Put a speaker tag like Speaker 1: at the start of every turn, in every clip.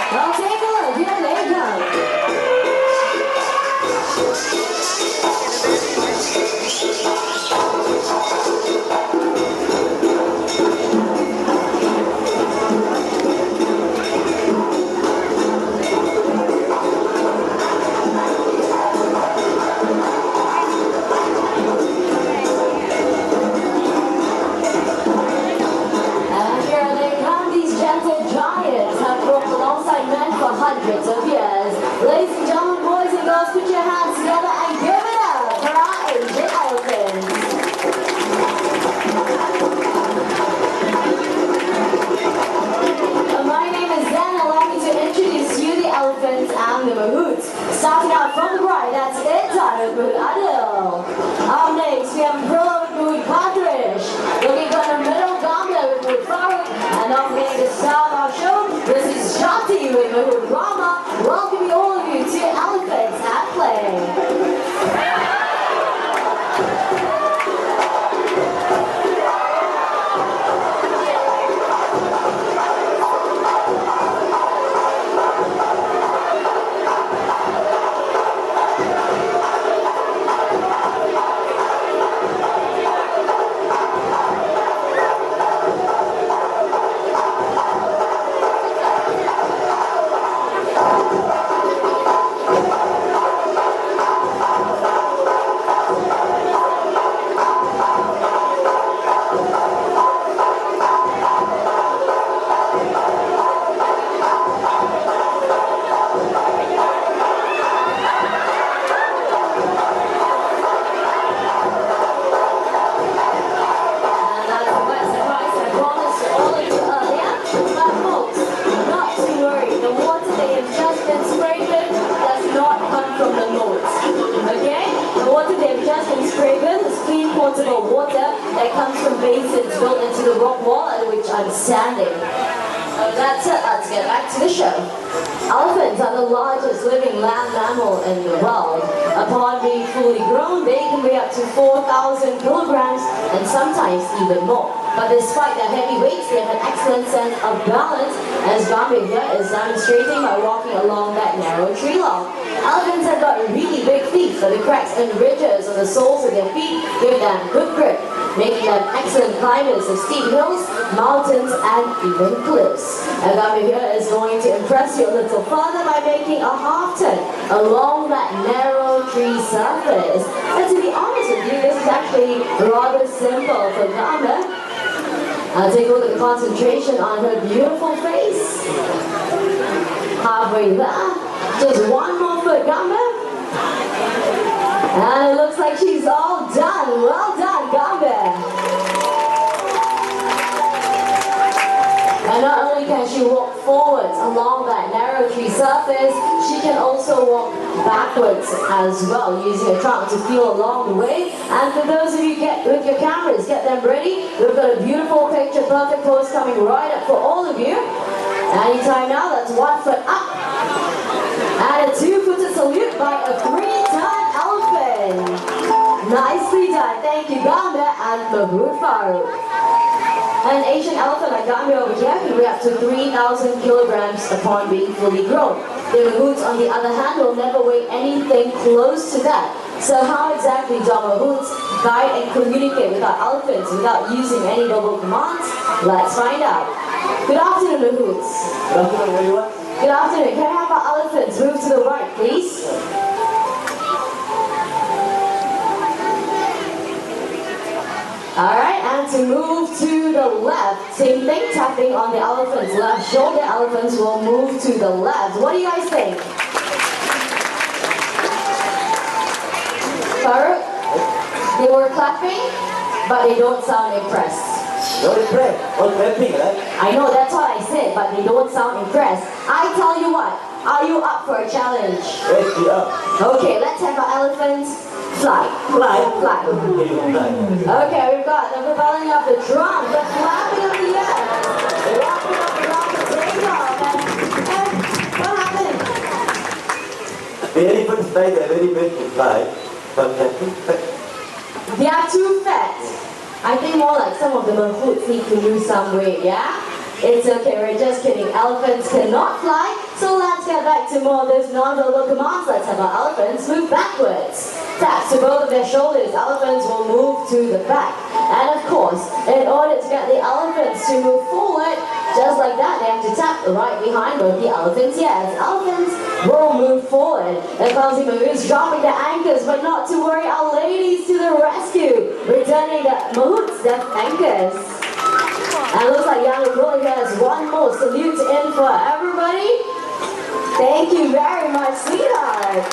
Speaker 1: Well, take a look. Here they go. Hundreds of years. Ladies and gentlemen, boys and girls, put your hands together and give it up for our Asian elephants. My name is Zen. Allow me to introduce you the elephants and the mahouts. Starting out from the right, that's it time with Mahout Adil. Up next, we have Bro with Mahout Padrish. Looking for the middle goblet with Mahout Farooq. And not forgetting to start our show, this is Shakti with Mahout Rama. Welcoming all of you to Elephants at Play. Potable water that comes from basins built into the rock wall at which I'm standing. So that's it, let's get back to the show. Elephants are the largest living land mammal in the world. Upon being fully grown, they can weigh up to 4,000 kilograms and sometimes even more. But despite their heavy weights, they have an excellent sense of balance, as Gambia here is demonstrating by walking along that narrow tree log. Elephants have got really big feet, so the cracks and ridges on the soles of their feet give them good grip, making them excellent climbers of steep hills, mountains, and even cliffs. And Gambia here is going to impress you a little further by making a half turn along that narrow tree surface. And to be honest with you, this is actually rather simple for Gambia. Take a look at the concentration on her beautiful face. Halfway there. Just one more foot, Gambia. And it looks like she's all done. Well done, Gambia. And not only can she walk forwards along that narrow tree surface, she can also walk backwards as well, using her trunk to feel along the way. And for those of you with your cameras, get them ready. We've got a beautiful picture perfect pose coming right up for all of you. Anytime now, that's 1 foot up. And a 2-footed salute by a 3-ton elephant. Nicely done. Thank you, Gambia and Mahout Farooq. An Asian elephant like Gambia over here can weigh up to 3,000 kilograms upon being fully grown. The mahouts, on the other hand, will never weigh anything close to that. So how exactly do mahouts guide and communicate with our elephants without using any verbal commands? Let's find out. Good afternoon, mahouts.
Speaker 2: Good afternoon, everyone.
Speaker 1: Good afternoon. Can I have our elephants move to the right, please? Alright, and to move to the left, same thing, tapping on the elephant's left shoulder. Elephants will move to the left. What do you guys think? Farooq, they were clapping, but they don't sound impressed.
Speaker 2: Don't impress. All clapping, right?
Speaker 1: I know, that's what I said, but they don't sound impressed. I tell you what, are you up for a challenge?
Speaker 2: Yes, we are.
Speaker 1: Okay, let's have our elephants fly.
Speaker 2: Fly.
Speaker 1: Fly. Okay, we've got the propelling of the drum, the flapping of the air, the rocking of the drum to take off. And what happened?
Speaker 2: The elephants fly, they're very big to fly, but they're too fat.
Speaker 1: They are too fat. I think more like some of the mahouts need to lose some weight, yeah? It's okay, we're just kidding. Elephants cannot fly, so let's get back to more of those non-verbal commands. Let's have our elephants move backwards. Taps to both of their shoulders, elephants will move to the back. And of course, in order to get the elephants to move forward, just like that, they have to tap right behind both the elephants' ears. Elephants will move forward. The clumsy Mahout's dropping the anchors, but not to worry, our ladies to the rescue, returning the Mahout's death anchors. And looks like Young Girl has one more salute in for everybody. Thank you very much, sweetheart.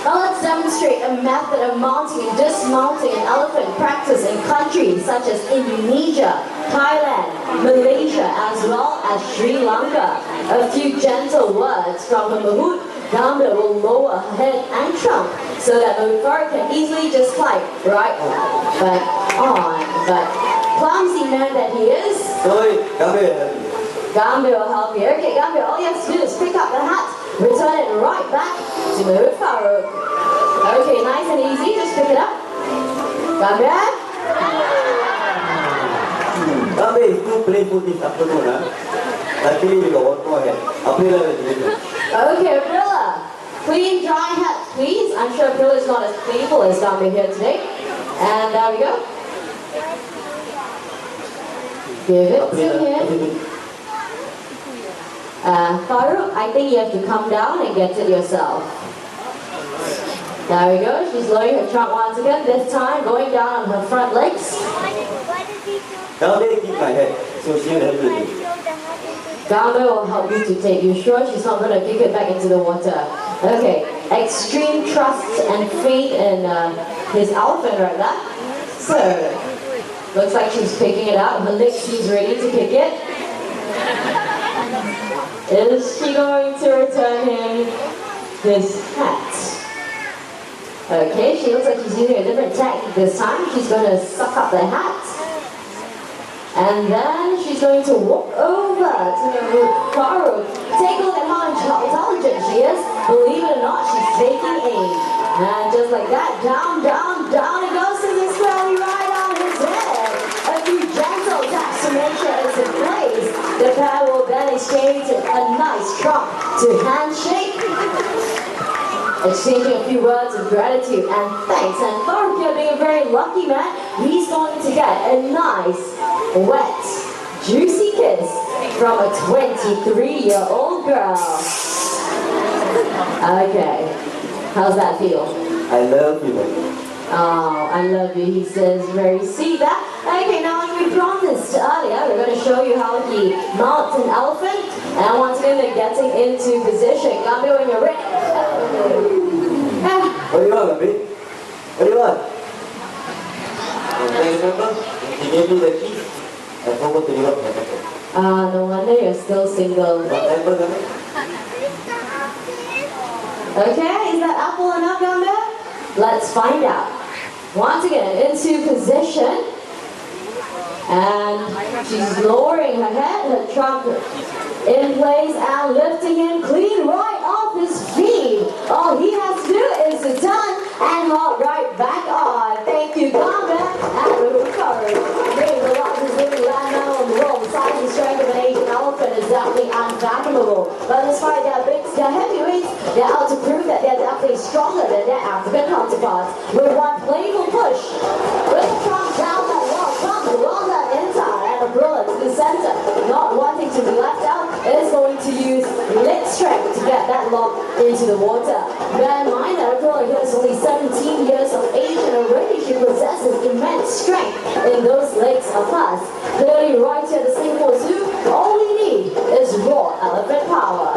Speaker 1: Now let's demonstrate a method of mounting and dismounting an elephant practice in countries such as Indonesia, Thailand, Malaysia, as well as Sri Lanka. A few gentle words from the Mahout. Gamba will lower her head and trunk so that Mahout can easily just slide right back on. But clumsy man that he is, Gamba will help you. Okay, Gamba, all you have to do is pick up the hat, return it right back to Mahout Farouk. Okay, nice and easy, just pick it up. Gamba?
Speaker 2: Gamba is too playful this afternoon, Luckily we got one more head.
Speaker 1: Okay, Aprilla. Clean, dry hat, please. I'm sure Aprilla is not as playful as Gamba here today. And there we go. Give it to him. Farouk, I think you have to come down and get it yourself. There we go. She's lowering her trunk once again. This time going down on her front legs.
Speaker 2: Now they keep my head, so she'll help me.
Speaker 1: Gamba will help you to take. You sure she's not going to kick it back into the water? Okay. Extreme trust and faith in his elephant right there. So, looks like she's picking it up. Her leg seems ready to kick it. Is she going to return him his hat? Okay, she looks like she's using a different technique this time. She's going to suck up the hat. And then she's going to walk over to the Farouk. Take a look at how intelligent she is. Believe it or not, she's taking aim. And just like that, down, down, down it goes to this squarely right on his head. A few gentle taps to make sure it's in place. The pair will then exchange a nice trunk to handshake. Exchanging a few words of gratitude and thanks. And Farouk, you're being a very lucky man. He's going to get a nice, wet, juicy kiss from a 23-year-old girl. Okay, how's that feel?
Speaker 2: I love you, man.
Speaker 1: Oh, I love you, he says, very sweet. That. Okay, now as we promised earlier, we're going to show you how he mounts an elephant. And once again, they're getting into position. Gamba, when you're ready.
Speaker 2: What do you want, Gamba? What do you want? Okay, remember? He gave me the keys. I forgot to give up my apple.
Speaker 1: No wonder you're still single.
Speaker 2: What apple, Gamba?
Speaker 1: Okay, is that apple enough, Gamba? Let's find out. Once again, into position. And she's lowering her head, her trunk in place, and lifting him clean right off his feet. All he has to do is to turn and hop right back on. Thank you, Gamba, and we're recovered. Being the largest living land mammal in the world, the size and strength of an Asian elephant is definitely unfathomable. But despite their heavyweights, they're out to prove that they're definitely stronger than their African counterparts. With one playful push, with the trunk down that wall, comes along that inside, and a brother to the center, not wanting to be left out, is going to use leg strength to get that lock into the water. Bear in mind that a girl here is only 17 years of age, and already she possesses immense strength in those legs of hers. Clearly right here at the Singapore Zoo, all we need is raw elephant power.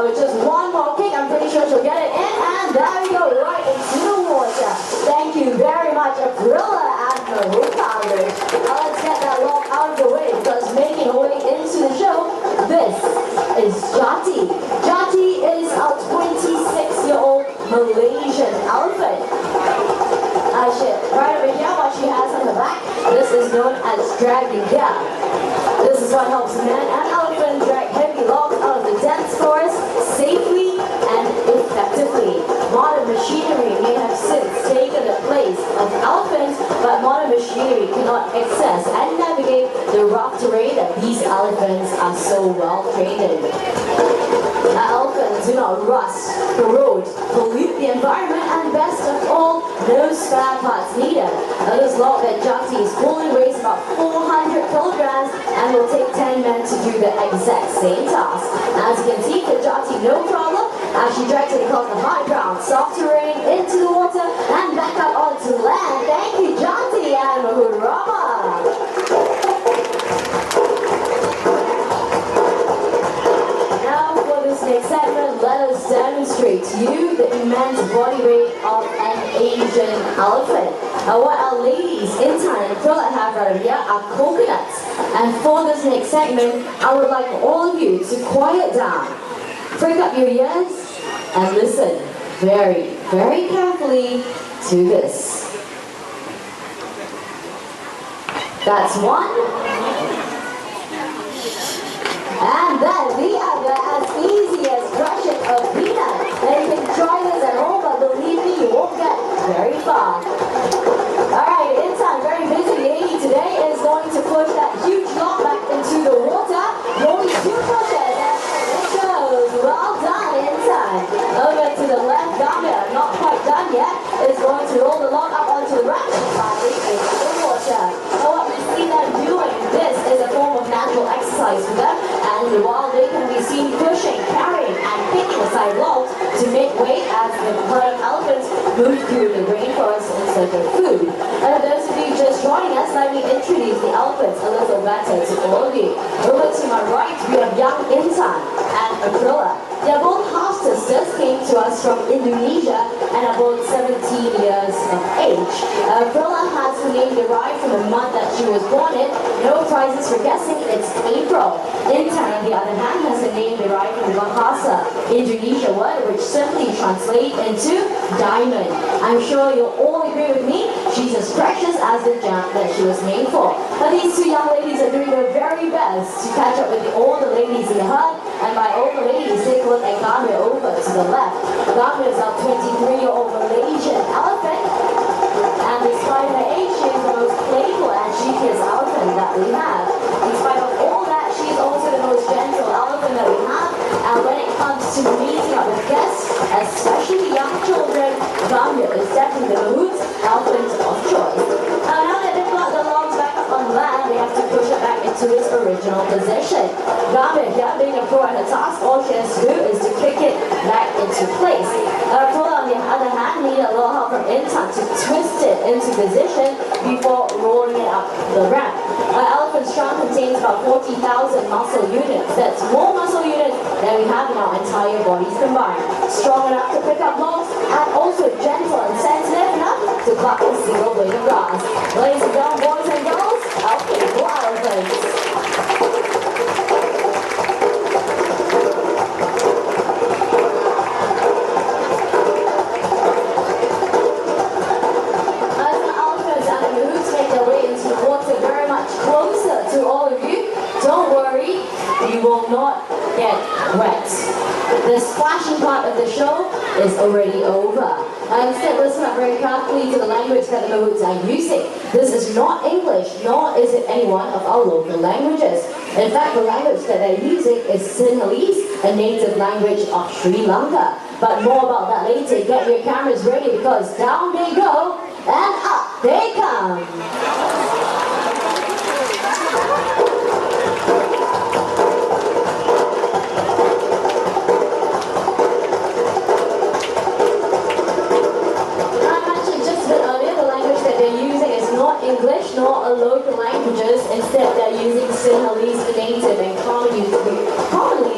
Speaker 1: With just one more kick, I'm pretty sure she'll get it in, and there we go, right into the water. Thank you very much, Aprilla and Mahout Farouk. Now let's get that lock out of the way, because making her way into the show, this is Jati. Jati is a 26-year-old Malaysian elephant. Right over here, what she has on the back, this is known as dragging gear. This is what helps men and elephants drag heavy logs out of the dense forest safely and effectively. Modern machinery may have since taken the place of elephants, but modern machinery cannot access and navigate the rough terrain well trained in. Elephants do not rust, corrode, pollute the environment, and best of all, no spare parts needed. This log that Jati is pulling weighs about 400 kilograms and will take 10 men to do the exact same task. As you can see, for Jati, no problem, as she drags it across the hard ground, soft terrain, into the water, and back up onto land. Thank you, Jati and Mahurama. Next segment, let us demonstrate to you the immense body weight of an Asian elephant. What our ladies, Intan and Krilla have right here are coconuts. And for this next segment, I would like all of you to quiet down, prick up your ears, and listen very, very carefully to this. That's one. And then the other, as easy as crushing a peanut. And you can try this at home, but believe me, you won't get very far. Alright, Intan, very busy lady today, is going to push that huge log back into the water. Only 2 pushes, and it goes. Well done, Intan. Over to the left, Gambia, not quite done yet, is going to roll the log up onto the right side into the water. So what we see them doing, this is a form of natural exercise for them. And while they can be seen pushing, carrying, and picking aside logs to make way as the herd of elephants move through the rainforest in search of food. And those of you just joining us, let me introduce the elephants a little better to all of you. Over to my right, we have young Intan and Akrilla. They are both half-sisters, came to us from Indonesia and are both 17 years of age. Akrilla has her name derived from the month that she was born in. No prizes for guessing, it's April. Intan, on the other hand, has a name derived from Bahasa, Indonesia word, which simply translates into diamond. I'm sure you'll all agree with me, she's as precious as the gem that she was made for. But these 2 young ladies are doing their very best to catch up with the older ladies in the herd, and by older ladies, take a look at Gambia over to the left. Gambia is our 23-year-old Malaysian elephant, and despite her age, she is the most playful and cheekiest elephant that we have. In spite of all that, she is also the most gentle elephant that we have, and when it comes to meeting up with guests, especially young children, Gambia is definitely the Mahout's elephant of choice. Now that they've got the logs back up on land, they have to push it back into its original position. Gambia, here being a pro at her task, all she has to do is to kick it back into place. Paula, on the other hand, needed a little help from Intan to twist it into position before rolling it up the ramp. Our elephant strong contains about 40,000 muscle units. That's more muscle units than we have in our entire bodies combined. Strong enough to pick up logs and also gentle and sensitive enough to pluck a single blade of grass. Ladies and gentlemen, boys and girls, our playful elephants. You will not get wet. The splashing part of the show is already over. Instead, listen up very carefully to the language that the Mahouts are using. This is not English, nor is it any one of our local languages. In fact, the language that they're using is Sinhalese, a native language of Sri Lanka. But more about that later. Get your cameras ready because down they go and up they come. English, nor a local languages. Instead, they're using Sinhalese, the native and commonly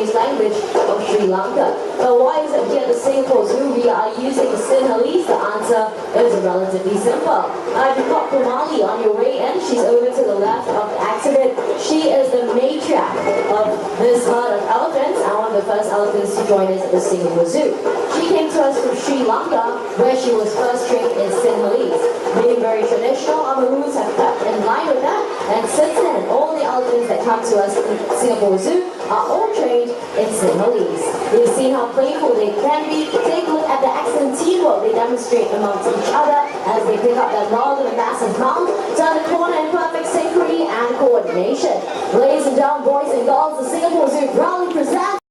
Speaker 1: used language of Sri Lanka. But why is it here at the Singapore Zoo we are using Sinhalese? The answer is relatively simple. You've got Kumali on your way in. She's over to the left of the exhibit. She is the matriarch of this herd of elephants and one of the first elephants to join us at the Singapore Zoo. She came to us from Sri Lanka, where she was first trained in Sinhalese. Being very traditional, our Mahouts have kept in line with that, and since then, all the elephants that come to us in Singapore Zoo are all trained in Sinhalese. You've seen how playful they can be. Take a look at the excellent teamwork they demonstrate amongst each other as they pick up that log in a massive mound, turn the corner in perfect synchrony and coordination. Ladies and gentlemen, boys and girls, the Singapore Zoo proud